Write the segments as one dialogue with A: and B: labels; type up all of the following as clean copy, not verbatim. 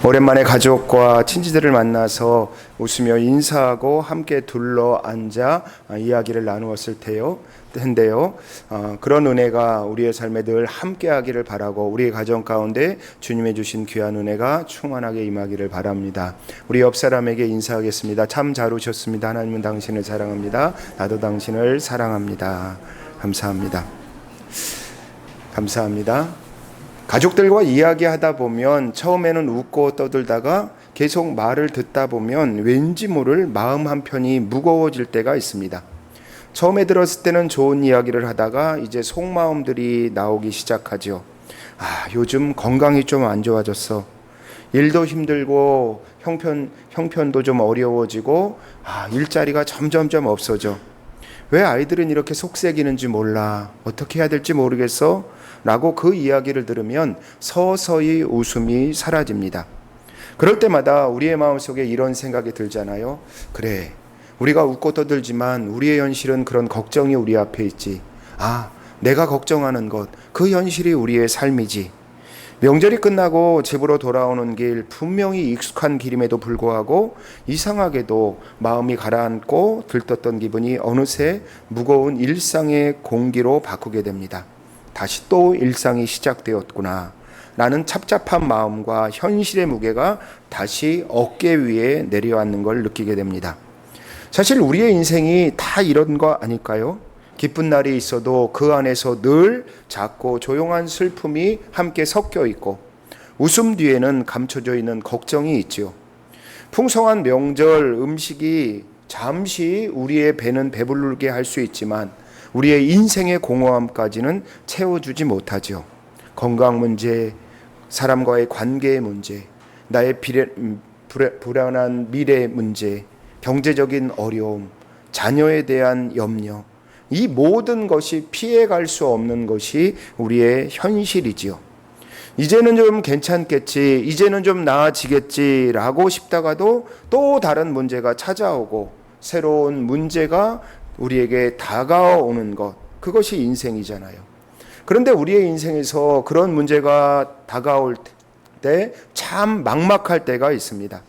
A: 오랜만에 가족과 친지들을 만나서 웃으며 인사하고 함께 둘러 앉아 이야기를 나누었을 텐데요. 그런 은혜가 우리의 삶에 늘 함께하기를 바라고 우리의 가정 가운데 주님의 주신 귀한 은혜가 충만하게 임하기를 바랍니다. 우리 옆 사람에게 인사하겠습니다. 참 잘 오셨습니다. 하나님은 당신을 사랑합니다. 나도 당신을 사랑합니다. 감사합니다. 감사합니다. 가족들과 이야기하다 보면 처음에는 웃고 떠들다가 계속 말을 듣다 보면 왠지 모를 마음 한편이 무거워질 때가 있습니다. 처음에 들었을 때는 좋은 이야기를 하다가 이제 속마음들이 나오기 시작하죠. 요즘 건강이 좀 안 좋아졌어. 일도 힘들고 형편도 좀 어려워지고 일자리가 점점점 없어져. 왜 아이들은 이렇게 속색이는지 몰라. 어떻게 해야 될지 모르겠어. 라고 그 이야기를 들으면 서서히 웃음이 사라집니다. 그럴 때마다 우리의 마음속에 이런 생각이 들잖아요. 그래, 우리가 웃고 떠들지만 우리의 현실은 그런 걱정이 우리 앞에 있지. 내가 걱정하는 것, 그 현실이 우리의 삶이지. 명절이 끝나고 집으로 돌아오는 길, 분명히 익숙한 길임에도 불구하고 이상하게도 마음이 가라앉고 들떴던 기분이 어느새 무거운 일상의 공기로 바꾸게 됩니다. 다시 또 일상이 시작되었구나 라는 착잡한 마음과 현실의 무게가 다시 어깨 위에 내려앉는 걸 느끼게 됩니다. 사실 우리의 인생이 다 이런 거 아닐까요? 기쁜 날이 있어도 그 안에서 늘 작고 조용한 슬픔이 함께 섞여 있고 웃음 뒤에는 감춰져 있는 걱정이 있지요. 풍성한 명절 음식이 잠시 우리의 배는 배부르게 할 수 있지만 우리의 인생의 공허함까지는 채워주지 못하죠. 건강 문제, 사람과의 관계의 문제, 나의 불안한 미래 문제, 경제적인 어려움, 자녀에 대한 염려, 이 모든 것이 피해갈 수 없는 것이 우리의 현실이지요. 이제는 좀 괜찮겠지, 이제는 좀 나아지겠지라고 싶다가도 또 다른 문제가 찾아오고 새로운 문제가 우리에게 다가오는 것, 그것이 인생이잖아요. 그런데 우리의 인생에서 그런 문제가 다가올 때 참 막막할 때가 있습니다.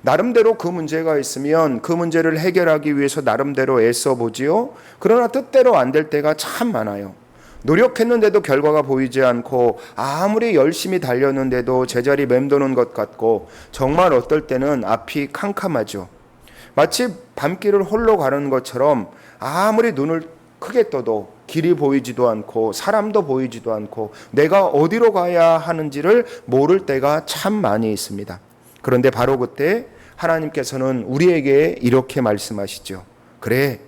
A: 나름대로 그 문제가 있으면 그 문제를 해결하기 위해서 나름대로 애써 보지요. 그러나 뜻대로 안 될 때가 참 많아요. 노력했는데도 결과가 보이지 않고 아무리 열심히 달렸는데도 제자리 맴도는 것 같고 정말 어떨 때는 앞이 캄캄하죠. 마치 밤길을 홀로 가는 것처럼 아무리 눈을 크게 떠도 길이 보이지도 않고 사람도 보이지도 않고 내가 어디로 가야 하는지를 모를 때가 참 많이 있습니다. 그런데 바로 그때 하나님께서는 우리에게 이렇게 말씀하시죠. 그래,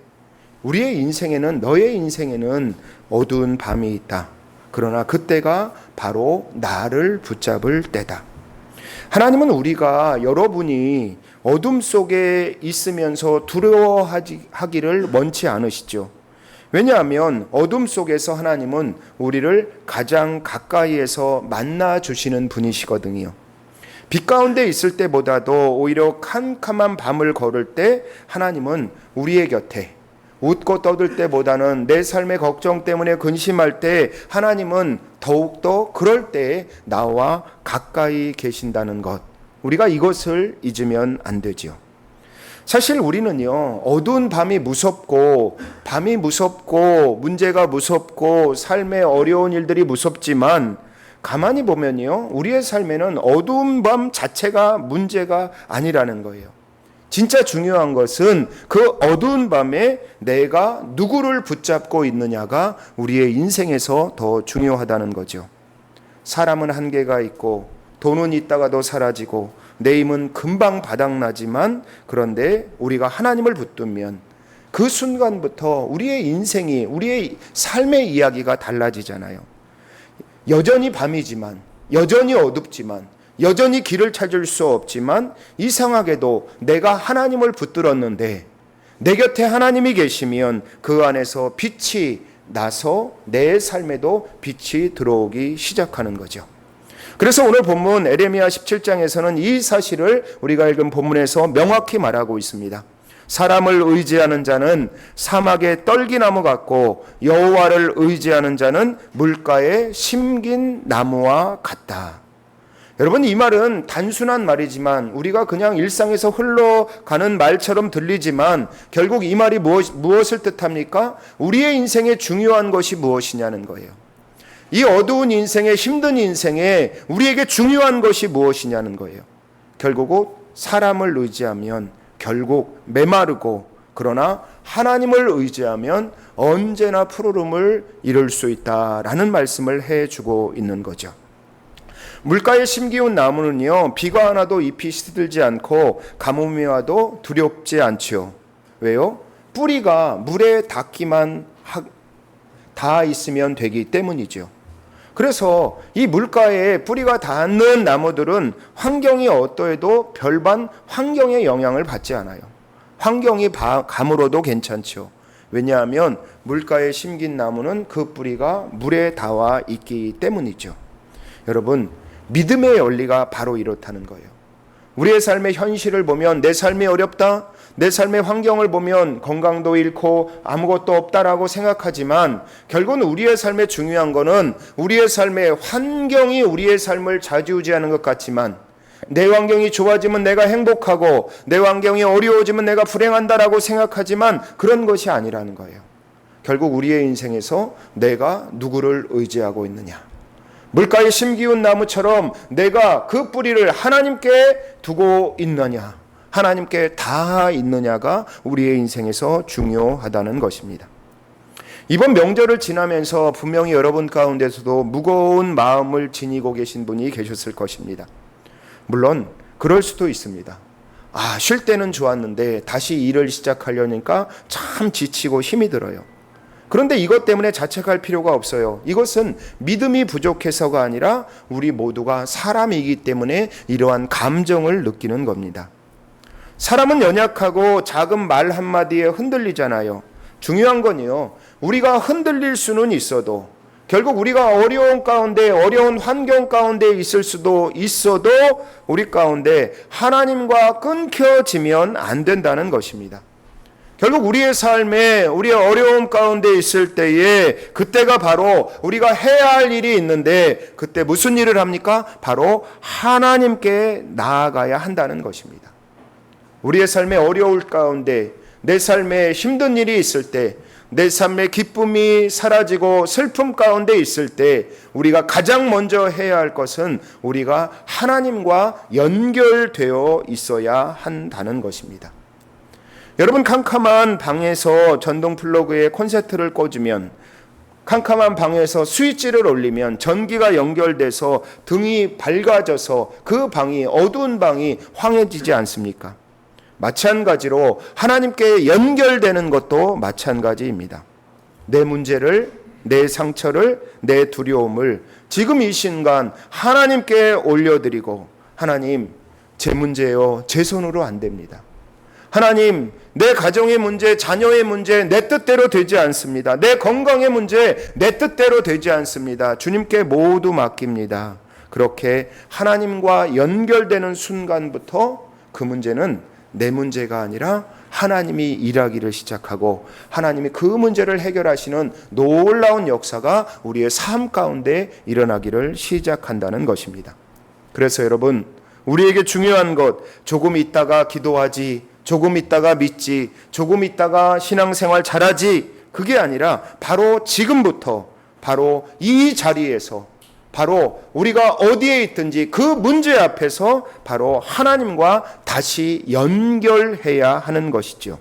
A: 우리의 인생에는, 너의 인생에는 어두운 밤이 있다. 그러나 그때가 바로 나를 붙잡을 때다. 하나님은 우리가 여러분이 어둠 속에 있으면서 두려워하기를 원치 않으시죠. 왜냐하면 어둠 속에서 하나님은 우리를 가장 가까이에서 만나 주시는 분이시거든요. 빛 가운데 있을 때보다도 오히려 캄캄한 밤을 걸을 때 하나님은 우리의 곁에, 웃고 떠들 때보다는 내 삶의 걱정 때문에 근심할 때 하나님은 더욱더 그럴 때에 나와 가까이 계신다는 것, 우리가 이것을 잊으면 안 되죠. 사실 우리는요, 어두운 밤이 무섭고 문제가 무섭고 삶의 어려운 일들이 무섭지만 가만히 보면요, 우리의 삶에는 어두운 밤 자체가 문제가 아니라는 거예요. 진짜 중요한 것은 그 어두운 밤에 내가 누구를 붙잡고 있느냐가 우리의 인생에서 더 중요하다는 거죠. 사람은 한계가 있고 돈은 있다가도 사라지고 내 힘은 금방 바닥나지만 그런데 우리가 하나님을 붙들면 그 순간부터 우리의 인생이, 우리의 삶의 이야기가 달라지잖아요. 여전히 밤이지만, 여전히 어둡지만, 여전히 길을 찾을 수 없지만 이상하게도 내가 하나님을 붙들었는데 내 곁에 하나님이 계시면 그 안에서 빛이 나서 내 삶에도 빛이 들어오기 시작하는 거죠. 그래서 오늘 본문 에레미야 17장에서는 이 사실을 우리가 읽은 본문에서 명확히 말하고 있습니다. 사람을 의지하는 자는 사막의 떨기나무 같고 여호와를 의지하는 자는 물가에 심긴 나무와 같다. 여러분, 이 말은 단순한 말이지만 우리가 그냥 일상에서 흘러가는 말처럼 들리지만 결국 이 말이 무엇을 뜻합니까? 우리의 인생에 중요한 것이 무엇이냐는 거예요. 이 어두운 인생에, 힘든 인생에 우리에게 중요한 것이 무엇이냐는 거예요. 결국은 사람을 의지하면 결국 메마르고, 그러나 하나님을 의지하면 언제나 푸르름을 이룰 수 있다라는 말씀을 해주고 있는 거죠. 물가에 심기운 나무는요, 비가 안 와도 잎이 시들지 않고 가뭄이 와도 두렵지 않지요. 왜요? 뿌리가 물에 닿기만 닿아 있으면 되기 때문이죠. 그래서 이 물가에 뿌리가 닿는 나무들은 환경이 어떠해도 별반 환경의 영향을 받지 않아요. 환경이 가물어도 괜찮죠. 왜냐하면 물가에 심긴 나무는 그 뿌리가 물에 닿아 있기 때문이죠. 여러분, 믿음의 원리가 바로 이렇다는 거예요. 우리의 삶의 현실을 보면 내 삶이 어렵다, 내 삶의 환경을 보면 건강도 잃고 아무것도 없다라고 생각하지만 결국은 우리의 삶에 중요한 거는 우리의 삶의 환경이 우리의 삶을 좌지우지하는 것 같지만, 내 환경이 좋아지면 내가 행복하고 내 환경이 어려워지면 내가 불행한다라고 생각하지만 그런 것이 아니라는 거예요. 결국 우리의 인생에서 내가 누구를 의지하고 있느냐, 물가에 심기운 나무처럼 내가 그 뿌리를 하나님께 두고 있느냐, 하나님께 닿아 있느냐가 우리의 인생에서 중요하다는 것입니다. 이번 명절을 지나면서 분명히 여러분 가운데서도 무거운 마음을 지니고 계신 분이 계셨을 것입니다. 물론 그럴 수도 있습니다. 쉴 때는 좋았는데 다시 일을 시작하려니까 참 지치고 힘이 들어요. 그런데 이것 때문에 자책할 필요가 없어요. 이것은 믿음이 부족해서가 아니라 우리 모두가 사람이기 때문에 이러한 감정을 느끼는 겁니다. 사람은 연약하고 작은 말 한마디에 흔들리잖아요. 중요한 건요, 우리가 흔들릴 수는 있어도 결국 우리가 어려운 가운데, 어려운 환경 가운데 있을 수도 있어도 우리 가운데 하나님과 끊겨지면 안 된다는 것입니다. 결국 우리의 삶에, 우리의 어려움 가운데 있을 때에 그때가 바로 우리가 해야 할 일이 있는데, 그때 무슨 일을 합니까? 바로 하나님께 나아가야 한다는 것입니다. 우리의 삶의 어려울 가운데, 내 삶에 힘든 일이 있을 때, 내 삶의 기쁨이 사라지고 슬픔 가운데 있을 때 우리가 가장 먼저 해야 할 것은 우리가 하나님과 연결되어 있어야 한다는 것입니다. 여러분, 캄캄한 방에서 전동 플러그에 콘센트를 꽂으면, 캄캄한 방에서 스위치를 올리면 전기가 연결돼서 등이 밝아져서 그 방이, 어두운 방이 환해지지 않습니까? 마찬가지로 하나님께 연결되는 것도 마찬가지입니다. 내 문제를, 내 상처를, 내 두려움을 지금 이 순간 하나님께 올려드리고, 하나님, 제 문제요, 제 손으로 안 됩니다. 하나님, 내 가정의 문제, 자녀의 문제 내 뜻대로 되지 않습니다. 내 건강의 문제 내 뜻대로 되지 않습니다. 주님께 모두 맡깁니다. 그렇게 하나님과 연결되는 순간부터 그 문제는 내 문제가 아니라 하나님이 일하기를 시작하고, 하나님이 그 문제를 해결하시는 놀라운 역사가 우리의 삶 가운데 일어나기를 시작한다는 것입니다. 그래서 여러분, 우리에게 중요한 것, 조금 있다가 기도하지, 조금 있다가 믿지, 조금 있다가 신앙생활 잘하지, 그게 아니라 바로 지금부터, 바로 이 자리에서, 바로 우리가 어디에 있든지 그 문제 앞에서 바로 하나님과 다시 연결해야 하는 것이죠.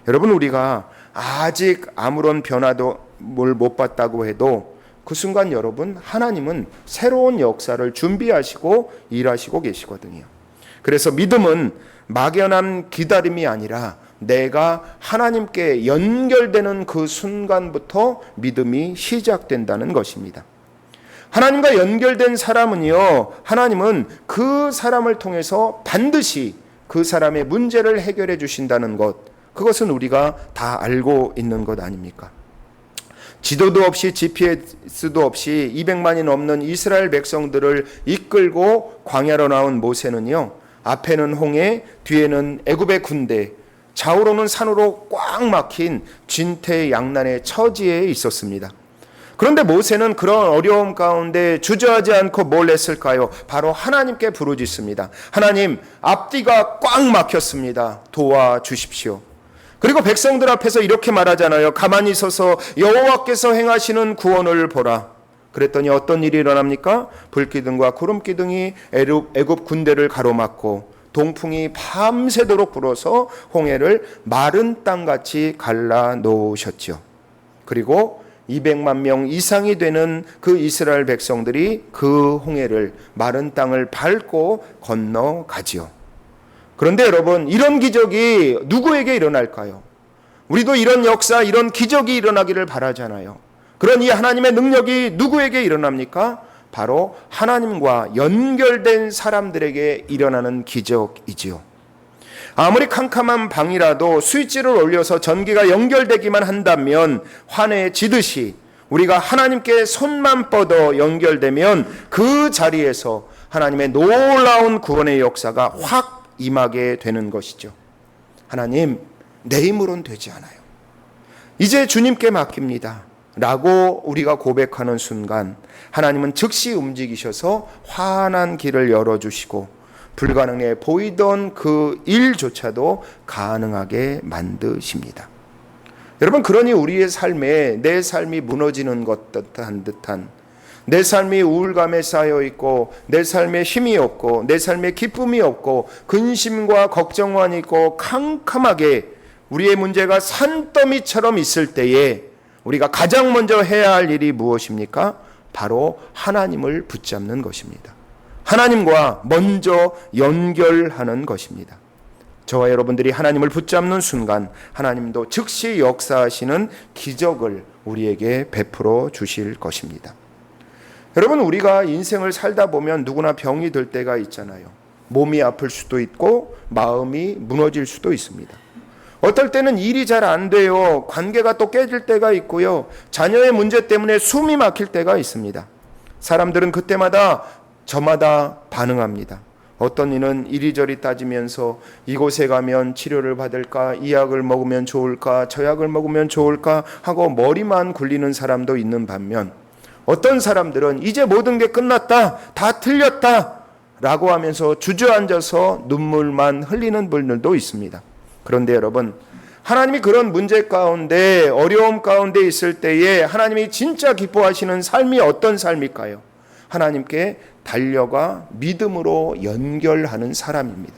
A: 여러분, 우리가 아직 아무런 변화도 못 봤다고 해도 그 순간 여러분, 하나님은 새로운 역사를 준비하시고 일하시고 계시거든요. 그래서 믿음은 막연한 기다림이 아니라 내가 하나님께 연결되는 그 순간부터 믿음이 시작된다는 것입니다. 하나님과 연결된 사람은요, 하나님은 그 사람을 통해서 반드시 그 사람의 문제를 해결해 주신다는 것, 그것은 우리가 다 알고 있는 것 아닙니까? 지도도 없이 GPS도 없이 200만이 넘는 이스라엘 백성들을 이끌고 광야로 나온 모세는요, 앞에는 홍해, 뒤에는 애굽의 군대, 좌우로는 산으로 꽉 막힌 진퇴양난의 처지에 있었습니다. 그런데 모세는 그런 어려움 가운데 주저하지 않고 뭘 했을까요? 바로 하나님께 부르짖습니다. 하나님, 앞뒤가 꽉 막혔습니다. 도와주십시오. 그리고 백성들 앞에서 이렇게 말하잖아요. 가만히 서서 여호와께서 행하시는 구원을 보라. 그랬더니 어떤 일이 일어납니까? 불기둥과 구름기둥이 애굽 군대를 가로막고 동풍이 밤새도록 불어서 홍해를 마른 땅같이 갈라 놓으셨죠. 그리고 200만 명 이상이 되는 그 이스라엘 백성들이 그 홍해를 마른 땅을 밟고 건너가지요. 그런데 여러분, 이런 기적이 누구에게 일어날까요? 우리도 이런 역사, 이런 기적이 일어나기를 바라잖아요. 그런 이 하나님의 능력이 누구에게 일어납니까? 바로 하나님과 연결된 사람들에게 일어나는 기적이지요. 아무리 캄캄한 방이라도 스위치를 올려서 전기가 연결되기만 한다면 환해지듯이 우리가 하나님께 손만 뻗어 연결되면 그 자리에서 하나님의 놀라운 구원의 역사가 확 임하게 되는 것이죠. 하나님, 내 힘으로는 되지 않아요. 이제 주님께 맡깁니다 라고 우리가 고백하는 순간 하나님은 즉시 움직이셔서 환한 길을 열어주시고 불가능해 보이던 그 일조차도 가능하게 만드십니다. 여러분, 그러니 우리의 삶에 내 삶이 무너지는 것 듯한 내 삶이 우울감에 쌓여 있고 내 삶에 힘이 없고 내 삶에 기쁨이 없고 근심과 걱정만 있고 캄캄하게 우리의 문제가 산더미처럼 있을 때에 우리가 가장 먼저 해야 할 일이 무엇입니까? 바로 하나님을 붙잡는 것입니다. 하나님과 먼저 연결하는 것입니다. 저와 여러분들이 하나님을 붙잡는 순간 하나님도 즉시 역사하시는 기적을 우리에게 베풀어 주실 것입니다. 여러분, 우리가 인생을 살다 보면 누구나 병이 들 때가 있잖아요. 몸이 아플 수도 있고 마음이 무너질 수도 있습니다. 어떨 때는 일이 잘 안 돼요. 관계가 또 깨질 때가 있고요. 자녀의 문제 때문에 숨이 막힐 때가 있습니다. 사람들은 그때마다 저마다 반응합니다. 어떤 이는 이리저리 따지면서 이곳에 가면 치료를 받을까, 이 약을 먹으면 좋을까, 저 약을 먹으면 좋을까 하고 머리만 굴리는 사람도 있는 반면 어떤 사람들은 이제 모든 게 끝났다, 다 틀렸다 라고 하면서 주저앉아서 눈물만 흘리는 분들도 있습니다. 그런데 여러분, 하나님이 그런 문제 가운데 어려움 가운데 있을 때에 하나님이 진짜 기뻐하시는 삶이 어떤 삶일까요? 하나님께 달려가 믿음으로 연결하는 사람입니다.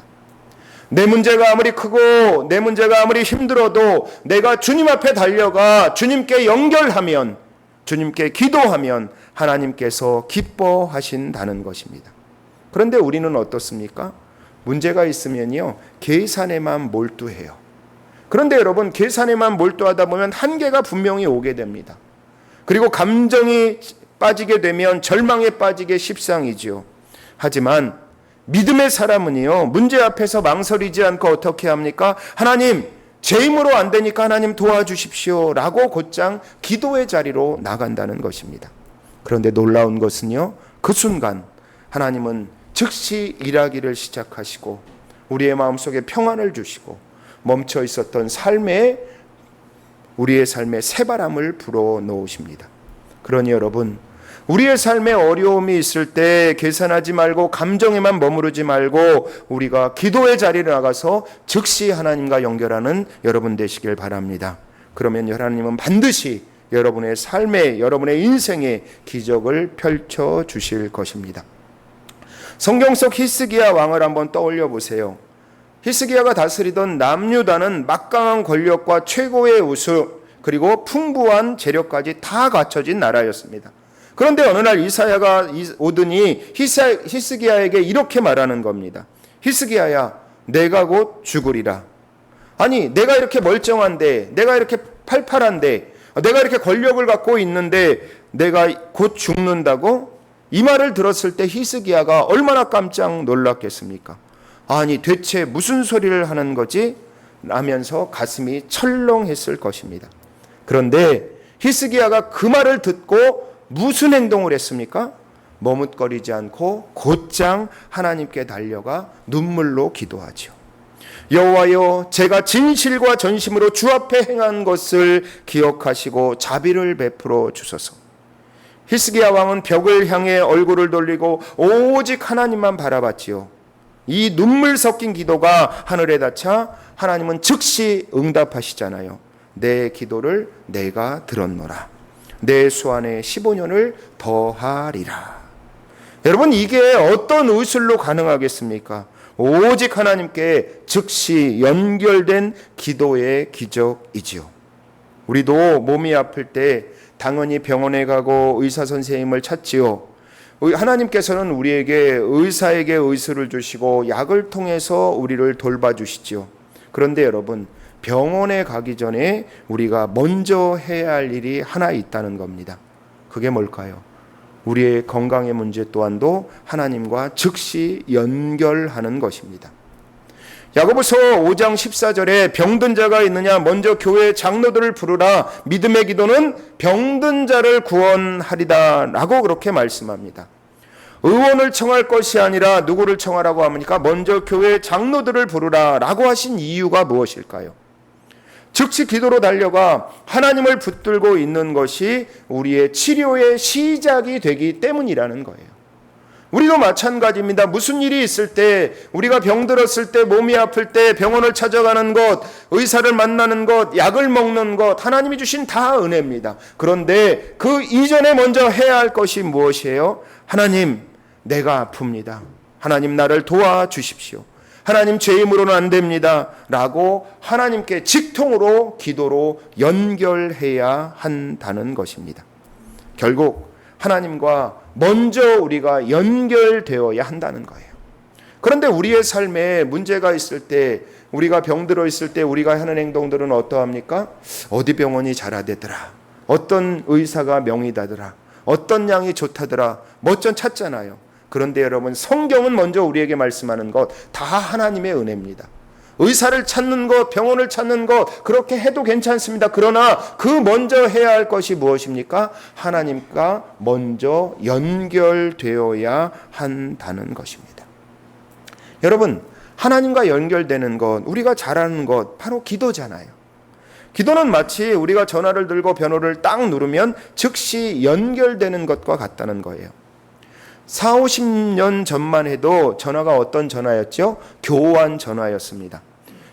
A: 내 문제가 아무리 크고 내 문제가 아무리 힘들어도 내가 주님 앞에 달려가 주님께 연결하면, 주님께 기도하면 하나님께서 기뻐하신다는 것입니다. 그런데 우리는 어떻습니까? 문제가 있으면요, 계산에만 몰두해요. 그런데 여러분, 계산에만 몰두하다 보면 한계가 분명히 오게 됩니다. 그리고 감정이 빠지게 되면 절망에 빠지게 십상이지요. 하지만 믿음의 사람은요, 문제 앞에서 망설이지 않고 어떻게 합니까? 하나님, 제 힘으로 안 되니까 하나님 도와주십시오 라고 곧장 기도의 자리로 나간다는 것입니다. 그런데 놀라운 것은요, 그 순간 하나님은 즉시 일하기를 시작하시고 우리의 마음속에 평안을 주시고 멈춰 있었던 우리의 삶에 새바람을 불어넣으십니다. 그러니 여러분, 우리의 삶에 어려움이 있을 때 계산하지 말고 감정에만 머무르지 말고 우리가 기도의 자리를 나가서 즉시 하나님과 연결하는 여러분 되시길 바랍니다. 그러면 하나님은 반드시 여러분의 삶에, 여러분의 인생에 기적을 펼쳐 주실 것입니다. 성경 속 히스기야 왕을 한번 떠올려 보세요. 히스기야가 다스리던 남유다는 막강한 권력과 최고의 우수 그리고 풍부한 재력까지 다 갖춰진 나라였습니다. 그런데 어느 날 이사야가 오더니 히스기야에게 이렇게 말하는 겁니다. 히스기야야, 내가 곧 죽으리라. 아니, 내가 이렇게 멀쩡한데, 내가 이렇게 팔팔한데, 내가 이렇게 권력을 갖고 있는데 내가 곧 죽는다고? 이 말을 들었을 때 히스기야가 얼마나 깜짝 놀랐겠습니까? 아니, 대체 무슨 소리를 하는 거지? 라면서 가슴이 철렁했을 것입니다. 그런데 히스기야가 그 말을 듣고 무슨 행동을 했습니까? 머뭇거리지 않고 곧장 하나님께 달려가 눈물로 기도하죠. 여호와여, 제가 진실과 전심으로 주 앞에 행한 것을 기억하시고 자비를 베풀어 주소서. 히스기야 왕은 벽을 향해 얼굴을 돌리고 오직 하나님만 바라봤지요. 이 눈물 섞인 기도가 하늘에 닿자 하나님은 즉시 응답하시잖아요. 내 기도를 내가 들었노라. 내 수완에 15년을 더하리라. 여러분, 이게 어떤 의술로 가능하겠습니까? 오직 하나님께 즉시 연결된 기도의 기적이지요. 우리도 몸이 아플 때 당연히 병원에 가고 의사 선생님을 찾지요. 하나님께서는 우리에게 의사에게 의술을 주시고 약을 통해서 우리를 돌봐주시지요. 그런데 여러분, 병원에 가기 전에 우리가 먼저 해야 할 일이 하나 있다는 겁니다. 그게 뭘까요? 우리의 건강의 문제 또한도 하나님과 즉시 연결하는 것입니다. 야고보서 5장 14절에 병든 자가 있느냐 먼저 교회 장로들을 부르라. 믿음의 기도는 병든 자를 구원하리다 라고 그렇게 말씀합니다. 의원을 청할 것이 아니라 누구를 청하라고 합니까? 먼저 교회 장로들을 부르라 라고 하신 이유가 무엇일까요? 즉시 기도로 달려가 하나님을 붙들고 있는 것이 우리의 치료의 시작이 되기 때문이라는 거예요. 우리도 마찬가지입니다. 무슨 일이 있을 때, 우리가 병들었을 때, 몸이 아플 때 병원을 찾아가는 것, 의사를 만나는 것, 약을 먹는 것, 하나님이 주신 다 은혜입니다. 그런데 그 이전에 먼저 해야 할 것이 무엇이에요? 하나님, 내가 아픕니다. 하나님, 나를 도와주십시오. 하나님, 제 힘으로는 안 됩니다 라고 하나님께 직통으로 기도로 연결해야 한다는 것입니다. 결국 하나님과 먼저 우리가 연결되어야 한다는 거예요. 그런데 우리의 삶에 문제가 있을 때, 우리가 병들어 있을 때 우리가 하는 행동들은 어떠합니까? 어디 병원이 잘하대더라, 어떤 의사가 명의다더라, 어떤 양이 좋다더라, 멋전 찾잖아요. 그런데 여러분, 성경은 먼저 우리에게 말씀하는 것 다 하나님의 은혜입니다. 의사를 찾는 것, 병원을 찾는 것, 그렇게 해도 괜찮습니다. 그러나 그 먼저 해야 할 것이 무엇입니까? 하나님과 먼저 연결되어야 한다는 것입니다. 여러분, 하나님과 연결되는 것, 우리가 잘하는 것 바로 기도잖아요. 기도는 마치 우리가 전화를 들고 번호를 딱 누르면 즉시 연결되는 것과 같다는 거예요. 40, 50년 전만 해도 전화가 어떤 전화였죠? 교환 전화였습니다.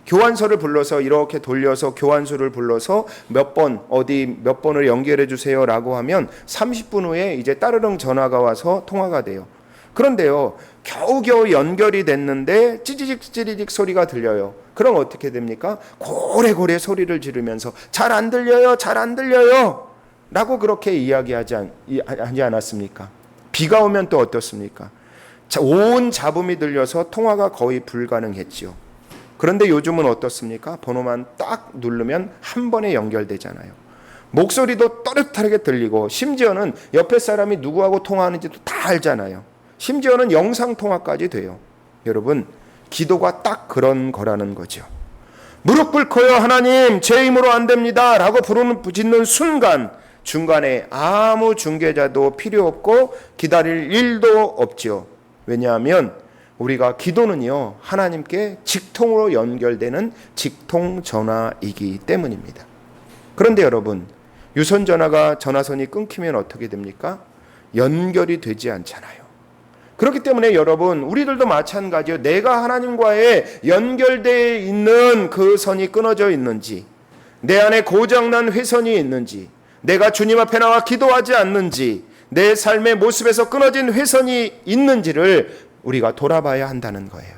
A: 교환소를 불러서 이렇게 돌려서 교환소를 불러서 몇 번을 연결해 주세요 라고 하면 30분 후에 이제 따르릉 전화가 와서 통화가 돼요. 그런데요, 겨우겨우 연결이 됐는데 찌지직 소리가 들려요. 그럼 어떻게 됩니까? 고래고래 소리를 지르면서 잘 안 들려요, 잘 안 들려요 라고 그렇게 이야기하지 않았습니까? 비가 오면 또 어떻습니까? 온 잡음이 들려서 통화가 거의 불가능했지요. 그런데 요즘은 어떻습니까? 번호만 딱 누르면 한 번에 연결되잖아요. 목소리도 또렷하게 들리고, 심지어는 옆에 사람이 누구하고 통화하는지도 다 알잖아요. 심지어는 영상통화까지 돼요. 여러분, 기도가 딱 그런 거라는 거죠. 무릎 꿇고요, 하나님 제 힘으로 안 됩니다 라고 부르짖는 순간 중간에 아무 중개자도 필요 없고 기다릴 일도 없죠. 왜냐하면 우리가 기도는요, 하나님께 직통으로 연결되는 직통전화이기 때문입니다. 그런데 여러분, 유선전화가 전화선이 끊기면 어떻게 됩니까? 연결이 되지 않잖아요. 그렇기 때문에 여러분, 우리들도 마찬가지예요. 내가 하나님과의 연결되어 있는 그 선이 끊어져 있는지, 내 안에 고장난 회선이 있는지, 내가 주님 앞에 나와 기도하지 않는지, 내 삶의 모습에서 끊어진 회선이 있는지를 우리가 돌아봐야 한다는 거예요.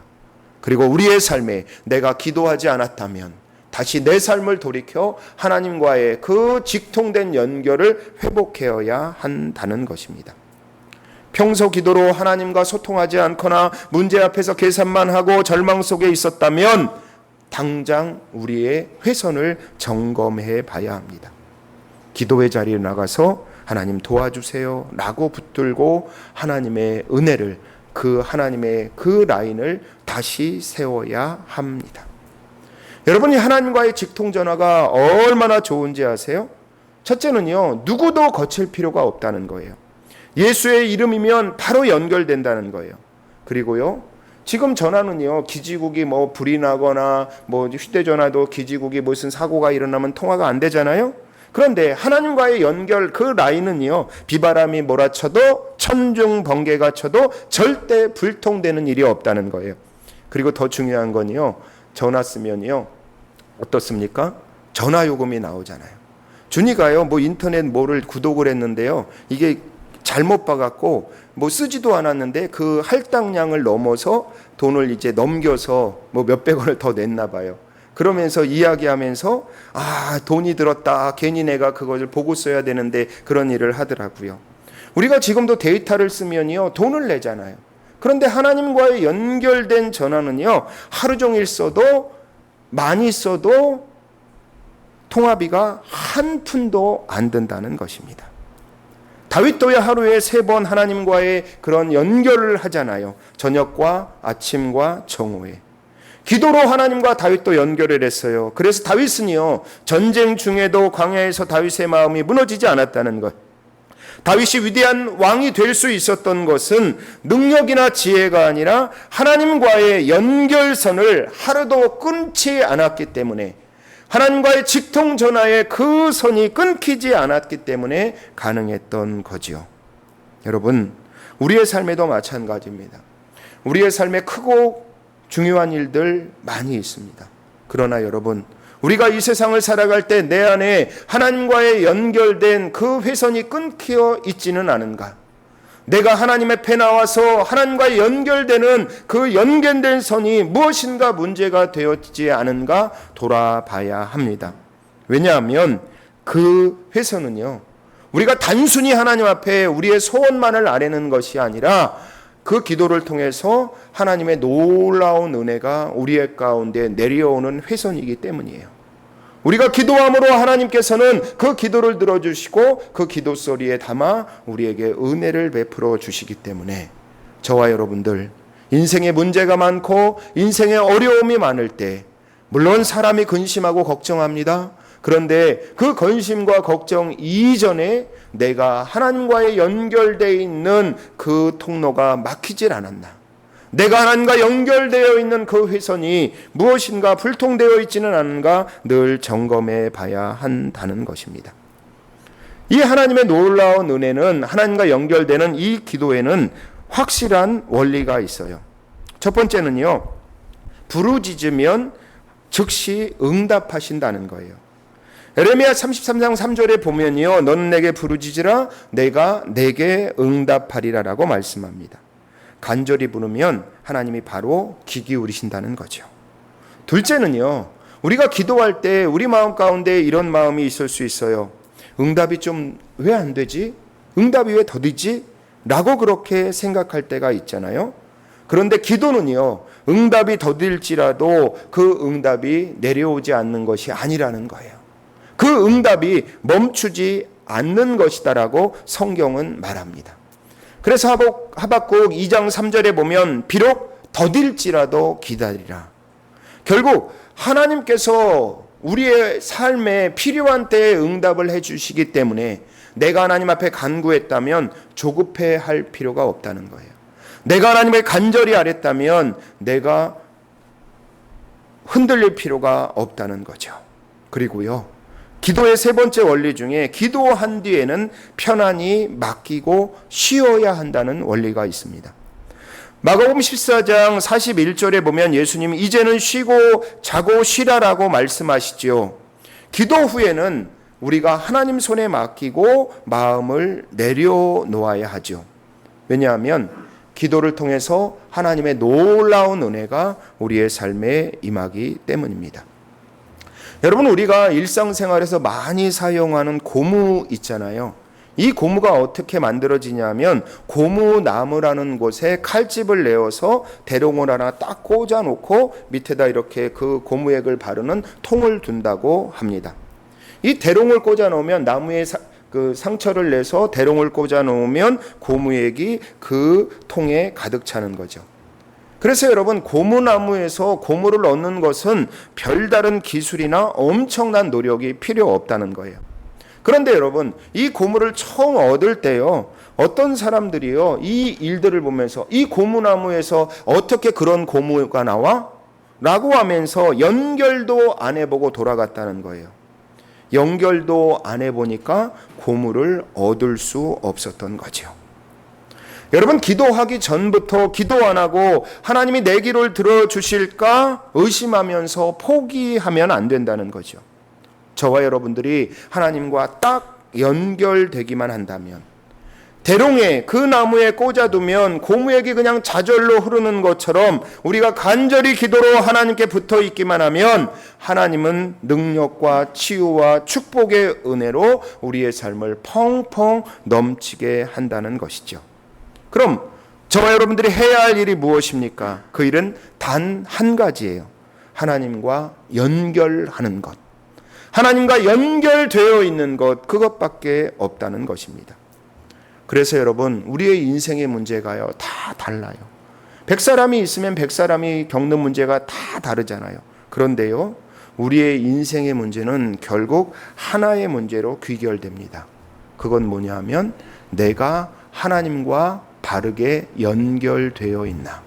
A: 그리고 우리의 삶에 내가 기도하지 않았다면 다시 내 삶을 돌이켜 하나님과의 그 직통된 연결을 회복해야 한다는 것입니다. 평소 기도로 하나님과 소통하지 않거나 문제 앞에서 계산만 하고 절망 속에 있었다면 당장 우리의 회선을 점검해 봐야 합니다. 기도의 자리에 나가서 하나님 도와주세요 라고 붙들고 하나님의 은혜를, 그 하나님의 그 라인을 다시 세워야 합니다. 여러분이 하나님과의 직통전화가 얼마나 좋은지 아세요? 첫째는요, 누구도 거칠 필요가 없다는 거예요. 예수의 이름이면 바로 연결된다는 거예요. 그리고요, 지금 전화는요, 기지국이 불이 나거나 휴대전화도 기지국이 무슨 사고가 일어나면 통화가 안 되잖아요. 그런데 하나님과의 연결 그 라인은요, 비바람이 몰아쳐도 천둥 번개가 쳐도 절대 불통되는 일이 없다는 거예요. 그리고 더 중요한 건요, 전화 쓰면요 어떻습니까? 전화 요금이 나오잖아요. 준이가요 뭐 인터넷 뭐를 구독을 했는데요, 이게 잘못 봐갖고 뭐 쓰지도 않았는데 그 할당량을 넘어서 돈을 이제 넘겨서 뭐 몇백 원을 더 냈나 봐요. 그러면서 이야기하면서 돈이 들었다, 괜히 내가 그것을 보고 써야 되는데, 그런 일을 하더라고요. 우리가 지금도 데이터를 쓰면요 돈을 내잖아요. 그런데 하나님과의 연결된 전화는요, 하루 종일 써도 많이 써도 통화비가 한 푼도 안 든다는 것입니다. 다윗도야 하루에 3번 하나님과의 그런 연결을 하잖아요. 저녁과 아침과 정오에. 기도로 하나님과 다윗도 연결을 했어요. 그래서 다윗은요, 전쟁 중에도 광야에서 다윗의 마음이 무너지지 않았다는 것. 다윗이 위대한 왕이 될 수 있었던 것은 능력이나 지혜가 아니라 하나님과의 연결선을 하루도 끊지 않았기 때문에, 하나님과의 직통전화의 그 선이 끊기지 않았기 때문에 가능했던 거지요. 여러분, 우리의 삶에도 마찬가지입니다. 우리의 삶에 크고 중요한 일들 많이 있습니다. 그러나 여러분, 우리가 이 세상을 살아갈 때 내 안에 하나님과의 연결된 그 회선이 끊겨 있지는 않은가? 내가 하나님 앞에 나와서 하나님과 연결되는 그 연결된 선이 무엇인가 문제가 되었지 않은가 돌아봐야 합니다. 왜냐하면 그 회선은요, 우리가 단순히 하나님 앞에 우리의 소원만을 아뢰는 것이 아니라 그 기도를 통해서 하나님의 놀라운 은혜가 우리의 가운데 내려오는 회선이기 때문이에요. 우리가 기도함으로 하나님께서는 그 기도를 들어주시고 그 기도 소리에 담아 우리에게 은혜를 베풀어 주시기 때문에, 저와 여러분들 인생에 문제가 많고 인생에 어려움이 많을 때 물론 사람이 근심하고 걱정합니다. 그런데 그 근심과 걱정 이전에 내가 하나님과의 연결되어 있는 그 통로가 막히질 않았나, 내가 하나님과 연결되어 있는 그 회선이 무엇인가 불통되어 있지는 않은가 늘 점검해 봐야 한다는 것입니다. 이 하나님의 놀라운 은혜는, 하나님과 연결되는 이 기도에는 확실한 원리가 있어요. 첫 번째는요, 부르짖으면 즉시 응답하신다는 거예요. 에레미야 33장 3절에 보면요, 너는 내게 부르짖으라 내가 내게 응답하리라 라고 말씀합니다. 간절히 부르면 하나님이 바로 귀 기울이신다는 거죠. 둘째는요, 우리가 기도할 때 우리 마음 가운데 이런 마음이 있을 수 있어요. 응답이 좀 왜 안 되지? 응답이 왜 더디지? 라고 그렇게 생각할 때가 있잖아요. 그런데 기도는요, 응답이 더딜지라도 그 응답이 내려오지 않는 것이 아니라는 거예요. 그 응답이 멈추지 않는 것이다라고 성경은 말합니다. 그래서 하박국 2장 3절에 보면 비록 더딜지라도 기다리라. 결국 하나님께서 우리의 삶에 필요한 때에 응답을 해주시기 때문에 내가 하나님 앞에 간구했다면 조급해할 필요가 없다는 거예요. 내가 하나님을 간절히 아뢰었다면 내가 흔들릴 필요가 없다는 거죠. 그리고요, 기도의 세 번째 원리 중에 기도한 뒤에는 편안히 맡기고 쉬어야 한다는 원리가 있습니다. 마가복음 14장 41절에 보면 예수님이 이제는 쉬고 자고 쉬라라고 말씀하시죠. 기도 후에는 우리가 하나님 손에 맡기고 마음을 내려놓아야 하죠. 왜냐하면 기도를 통해서 하나님의 놀라운 은혜가 우리의 삶에 임하기 때문입니다. 여러분, 우리가 일상생활에서 많이 사용하는 고무 있잖아요. 이 고무가 어떻게 만들어지냐면 고무나무라는 곳에 칼집을 내어서 대롱을 하나 딱 꽂아놓고 밑에다 이렇게 그 고무액을 바르는 통을 둔다고 합니다. 이 대롱을 꽂아놓으면 나무에 그 상처를 내서 대롱을 꽂아놓으면 고무액이 그 통에 가득 차는 거죠. 그래서 여러분, 고무나무에서 고무를 얻는 것은 별다른 기술이나 엄청난 노력이 필요 없다는 거예요. 그런데 여러분, 이 고무를 처음 얻을 때요, 어떤 사람들이요, 이 일들을 보면서 이 고무나무에서 어떻게 그런 고무가 나와? 라고 하면서 연결도 안 해보고 돌아갔다는 거예요. 연결도 안 해보니까 고물을 얻을 수 없었던 거죠. 여러분, 기도하기 전부터 기도 안 하고 하나님이 내 기도를 들어주실까 의심하면서 포기하면 안 된다는 거죠. 저와 여러분들이 하나님과 딱 연결되기만 한다면, 대롱에 그 나무에 꽂아두면 고무액이 그냥 자절로 흐르는 것처럼 우리가 간절히 기도로 하나님께 붙어 있기만 하면 하나님은 능력과 치유와 축복의 은혜로 우리의 삶을 펑펑 넘치게 한다는 것이죠. 그럼 저와 여러분들이 해야 할 일이 무엇입니까? 그 일은 단 한 가지예요. 하나님과 연결하는 것. 하나님과 연결되어 있는 것, 그것밖에 없다는 것입니다. 그래서 여러분, 우리의 인생의 문제가요, 다 달라요. 100사람이 있으면 100사람이 겪는 문제가 다 다르잖아요. 그런데요, 우리의 인생의 문제는 결국 하나의 문제로 귀결됩니다. 그건 뭐냐 하면 내가 하나님과 바르게 연결되어 있나.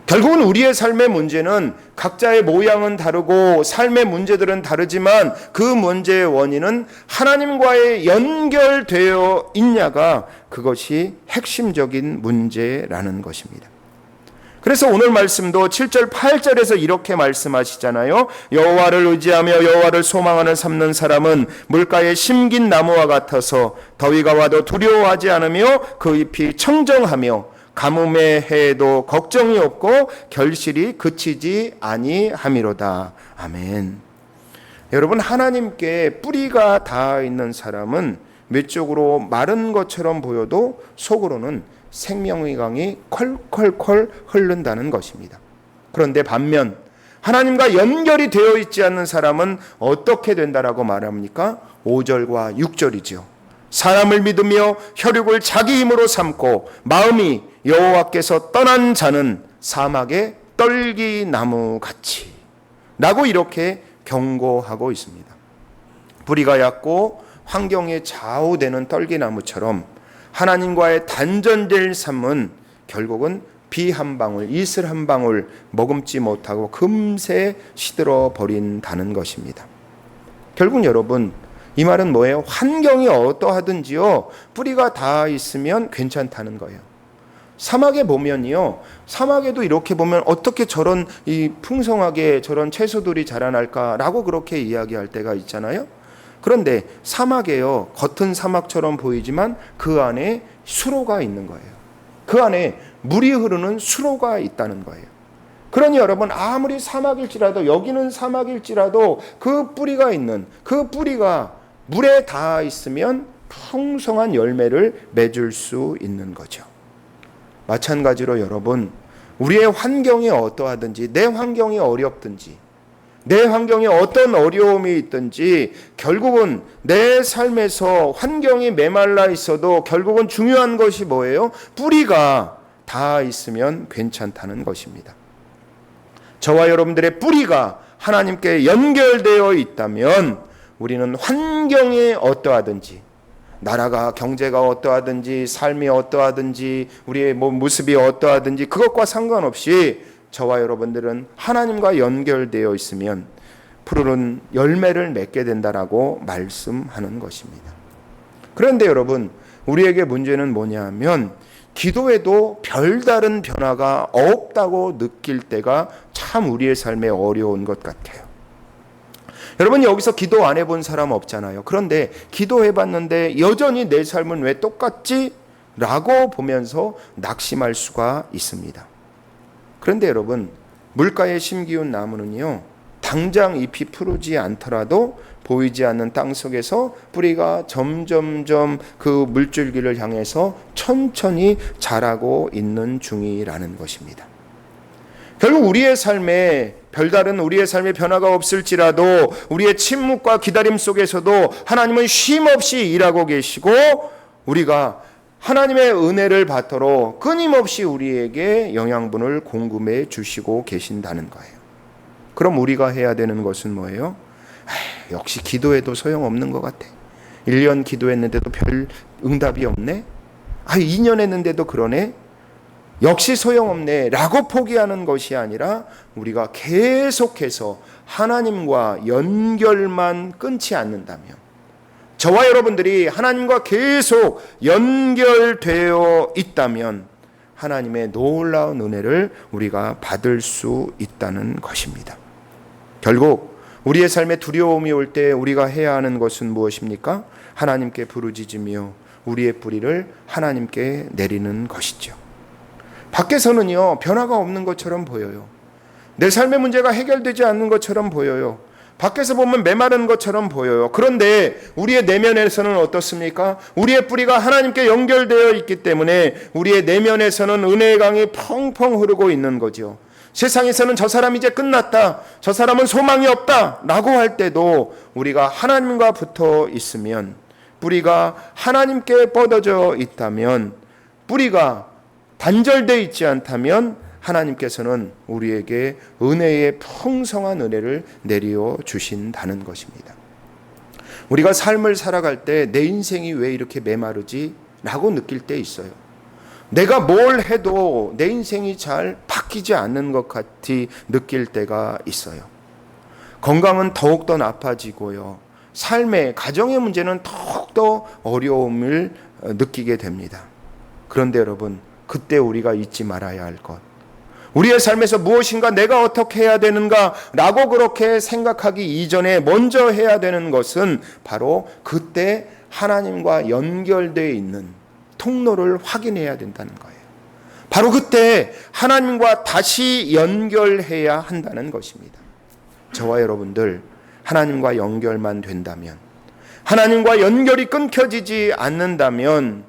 A: 결국은 우리의 삶의 문제는 각자의 모양은 다르고 삶의 문제들은 다르지만 그 문제의 원인은 하나님과의 연결되어 있냐가 그것이 핵심적인 문제라는 것입니다. 그래서 오늘 말씀도 7절 8절에서 이렇게 말씀하시잖아요. 여호와를 의지하며 여호와를 소망하는 삼는 사람은 물가에 심긴 나무와 같아서 더위가 와도 두려워하지 않으며 그 잎이 청정하며 가뭄의 해에도 걱정이 없고 결실이 그치지 아니함이로다. 아멘. 여러분, 하나님께 뿌리가 닿아 있는 사람은 외적으로 마른 것처럼 보여도 속으로는 생명의 강이 컬컬컬 흐른다는 것입니다. 그런데 반면 하나님과 연결이 되어 있지 않는 사람은 어떻게 된다라고 말합니까? 5절과 6절이죠. 사람을 믿으며 혈육을 자기 힘으로 삼고 마음이 여호와께서 떠난 자는 사막의 떨기나무 같이 라고 이렇게 경고하고 있습니다. 뿌리가 얕고 환경에 좌우되는 떨기나무처럼 하나님과의 단전될 삶은 결국은 비 한 방울, 이슬 한 방울 머금지 못하고 금세 시들어 버린다는 것입니다. 결국 여러분, 이 말은 뭐예요? 환경이 어떠하든지요, 뿌리가 닿아 있으면 괜찮다는 거예요. 사막에 보면요, 사막에도 이렇게 보면 어떻게 저런 이 풍성하게 저런 채소들이 자라날까라고 그렇게 이야기할 때가 있잖아요. 그런데 사막에요, 겉은 사막처럼 보이지만 그 안에 수로가 있는 거예요. 그 안에 물이 흐르는 수로가 있다는 거예요. 그러니 여러분, 아무리 사막일지라도, 여기는 사막일지라도 그 뿌리가 있는, 그 뿌리가 물에 닿아 있으면 풍성한 열매를 맺을 수 있는 거죠. 마찬가지로 여러분, 우리의 환경이 어떠하든지, 내 환경이 어렵든지, 내 환경에 어떤 어려움이 있든지, 결국은 내 삶에서 환경이 메말라 있어도 결국은 중요한 것이 뭐예요? 뿌리가 닿아 있으면 괜찮다는 것입니다. 저와 여러분들의 뿌리가 하나님께 연결되어 있다면 우리는 환경이 어떠하든지, 나라가, 경제가 어떠하든지, 삶이 어떠하든지, 우리의 모습이 어떠하든지 그것과 상관없이 저와 여러분들은 하나님과 연결되어 있으면 푸르른 열매를 맺게 된다라고 말씀하는 것입니다. 그런데 여러분, 우리에게 문제는 뭐냐 하면 기도에도 별다른 변화가 없다고 느낄 때가 참 우리의 삶에 어려운 것 같아요. 여러분, 여기서 기도 안 해본 사람 없잖아요. 그런데 기도해봤는데 여전히 내 삶은 왜 똑같지? 라고 보면서 낙심할 수가 있습니다. 그런데 여러분, 물가에 심기운 나무는요, 당장 잎이 푸르지 않더라도 보이지 않는 땅 속에서 뿌리가 점점점 그 물줄기를 향해서 천천히 자라고 있는 중이라는 것입니다. 결국 우리의 삶에 별다른 우리의 삶의 변화가 없을지라도 우리의 침묵과 기다림 속에서도 하나님은 쉼없이 일하고 계시고 우리가 하나님의 은혜를 받도록 끊임없이 우리에게 영양분을 공급해 주시고 계신다는 거예요. 그럼 우리가 해야 되는 것은 뭐예요? 역시 기도해도 소용없는 것 같아. 1년 기도했는데도 별 응답이 없네. 2년 했는데도 그러네. 역시 소용없네 라고 포기하는 것이 아니라 우리가 계속해서 하나님과 연결만 끊지 않는다면, 저와 여러분들이 하나님과 계속 연결되어 있다면 하나님의 놀라운 은혜를 우리가 받을 수 있다는 것입니다. 결국 우리의 삶에 두려움이 올 때 우리가 해야 하는 것은 무엇입니까? 하나님께 부르짖으며 우리의 뿌리를 하나님께 내리는 것이죠. 밖에서는요, 변화가 없는 것처럼 보여요. 내 삶의 문제가 해결되지 않는 것처럼 보여요. 밖에서 보면 메마른 것처럼 보여요. 그런데 우리의 내면에서는 어떻습니까? 우리의 뿌리가 하나님께 연결되어 있기 때문에 우리의 내면에서는 은혜의 강이 펑펑 흐르고 있는 거죠. 세상에서는 저 사람 이제 끝났다, 저 사람은 소망이 없다 라고 할 때도 우리가 하나님과 붙어 있으면, 뿌리가 하나님께 뻗어져 있다면, 뿌리가 단절되어 있지 않다면 하나님께서는 우리에게 은혜의 풍성한 은혜를 내려 주신다는 것입니다. 우리가 삶을 살아갈 때 내 인생이 왜 이렇게 메마르지? 라고 느낄 때 있어요. 내가 뭘 해도 내 인생이 잘 바뀌지 않는 것 같이 느낄 때가 있어요. 건강은 더욱더 나빠지고요. 삶의, 가정의 문제는 더욱더 어려움을 느끼게 됩니다. 그런데 여러분, 그때 우리가 잊지 말아야 할 것, 우리의 삶에서 무엇인가 내가 어떻게 해야 되는가 라고 그렇게 생각하기 이전에 먼저 해야 되는 것은 바로 그때 하나님과 연결되어 있는 통로를 확인해야 된다는 거예요. 바로 그때 하나님과 다시 연결해야 한다는 것입니다. 저와 여러분들, 하나님과 연결만 된다면, 하나님과 연결이 끊겨지지 않는다면,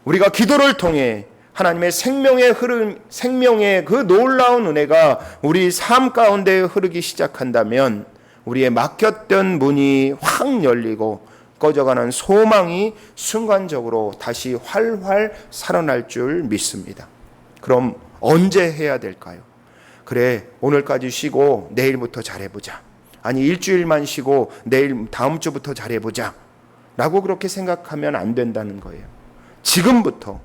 A: 우리가 기도를 통해 하나님의 생명의 흐름, 생명의 그 놀라운 은혜가 우리 삶 가운데 흐르기 시작한다면 우리의 막혔던 문이 확 열리고 꺼져가는 소망이 순간적으로 다시 활활 살아날 줄 믿습니다. 그럼 언제 해야 될까요? 그래, 오늘까지 쉬고 내일부터 잘해보자. 아니, 일주일만 쉬고 내일 다음 주부터 잘해보자 라고 그렇게 생각하면 안 된다는 거예요. 지금부터,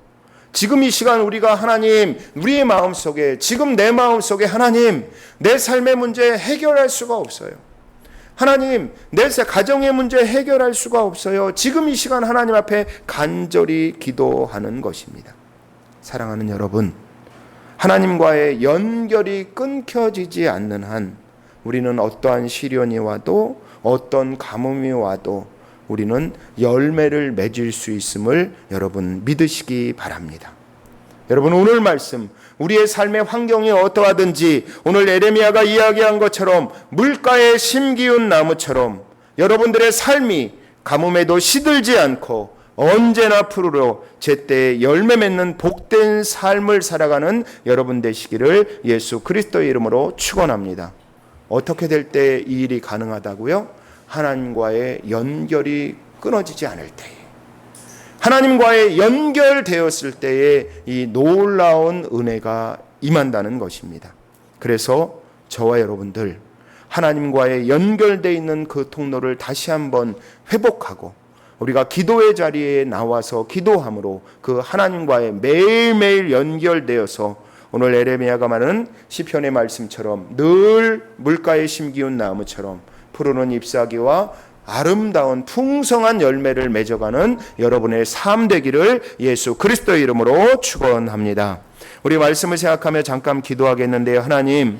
A: 지금 이 시간 우리가 하나님, 우리의 마음속에, 지금 내 마음속에 하나님, 내 삶의 문제 해결할 수가 없어요. 하나님, 내 가정의 문제 해결할 수가 없어요. 지금 이 시간 하나님 앞에 간절히 기도하는 것입니다. 사랑하는 여러분, 하나님과의 연결이 끊겨지지 않는 한 우리는 어떠한 시련이 와도, 어떤 가뭄이 와도 우리는 열매를 맺을 수 있음을 여러분 믿으시기 바랍니다. 여러분, 오늘 말씀, 우리의 삶의 환경이 어떠하든지 오늘 에레미야가 이야기한 것처럼 물가에 심기운 나무처럼 여러분들의 삶이 가뭄에도 시들지 않고 언제나 푸르러 제때에 열매 맺는 복된 삶을 살아가는 여러분 되시기를 예수 그리스도의 이름으로 축원합니다. 어떻게 될 때 이 일이 가능하다고요? 하나님과의 연결이 끊어지지 않을 때에, 하나님과의 연결되었을 때에 이 놀라운 은혜가 임한다는 것입니다. 그래서 저와 여러분들, 하나님과의 연결되어 있는 그 통로를 다시 한번 회복하고 우리가 기도의 자리에 나와서 기도함으로 그 하나님과의 매일매일 연결되어서 오늘 에레미야가 말하는 시편의 말씀처럼 늘 물가에 심기운 나무처럼 푸르는 잎사귀와 아름다운 풍성한 열매를 맺어가는 여러분의 삶 되기를 예수 그리스도의 이름으로 축원합니다. 우리 말씀을 생각하며 잠깐 기도하겠는데요. 하나님,